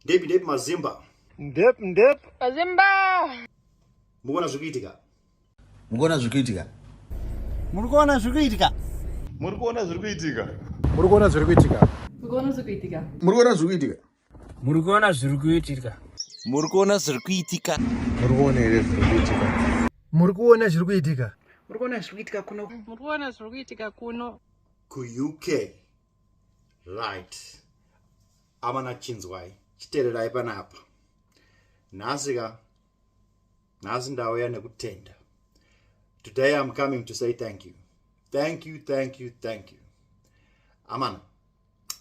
Ndep mazimba. Ndep mazimba. Mukona zikuitika. Mukona zikuitika. Murikuona zikuitika. Murikuona zvirikuitika. Murikuona zvirikuitika. Murikuona zvirikuitika. Murikuona zvirikuitika. Murikuona zvirikuitika. Murikuona zvirikuitika. Murikuona here zvirikuitika. Murikuona zvirikuitika. Murikuona zvirikuitika kuno. Murikuona zvirikuitika kuno. Ku UK. Right. Amana chinzwai. Chitererai panapa. Nasika. Nasi ndawo nekutenda. Today I'm coming to say thank you. Thank you, thank you, thank you. Amana,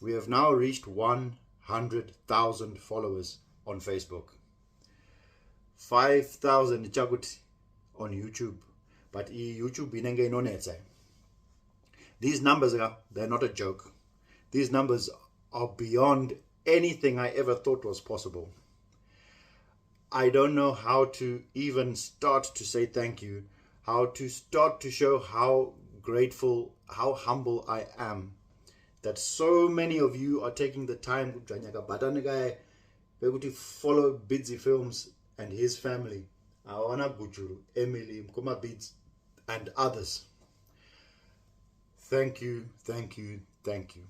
we have now reached 100,000 followers on Facebook. 5,000 chakuti on YouTube. But YouTube inenge inonetsa. These numbers they're not a joke. These numbers are beyond anything I ever thought was possible. I don't know how to even start to say thank you, how to start to show how grateful, how humble I am that so many of you are taking the time to follow BidzyFilms and his family, Awana Bujuru, Emily, Mkuma Bids, and others. Thank you, thank you, thank you.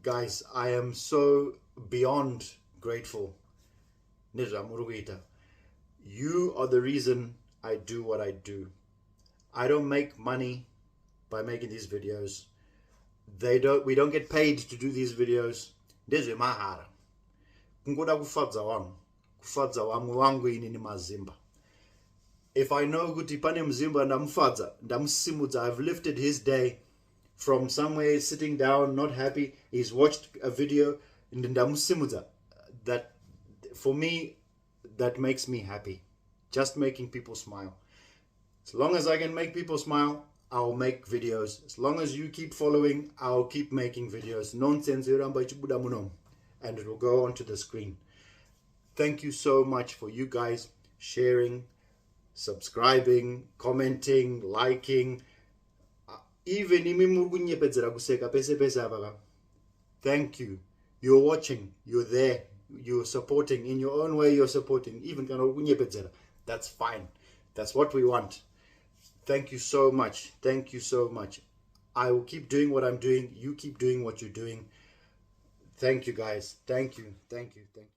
Guys, I am so beyond grateful. You are the reason I do what I do. I don't make money by making these videos. We don't get paid to do these videos. Ndezve mahara. Kungoda kufadza wangu ini ni mazimba. If I know kuti pane mzimba ndamufadza, ndamusimudza, I've lifted his day from somewhere sitting down, not happy. He's watched a video and ndamusimudza. That, for me, that makes me happy. Just making people smile. As long as I can make people smile, I'll make videos. As long as you keep following, I'll keep making videos. Nonsense, and it will go onto the screen. Thank you so much for you guys sharing, subscribing, commenting, liking. Even thank you. You're watching. You're there. You're supporting. In your own way, you're supporting. Even that's fine. That's what we want. Thank you so much. Thank you so much. I will keep doing what I'm doing. You keep doing what you're doing. Thank you, guys. Thank you. Thank you. Thank you.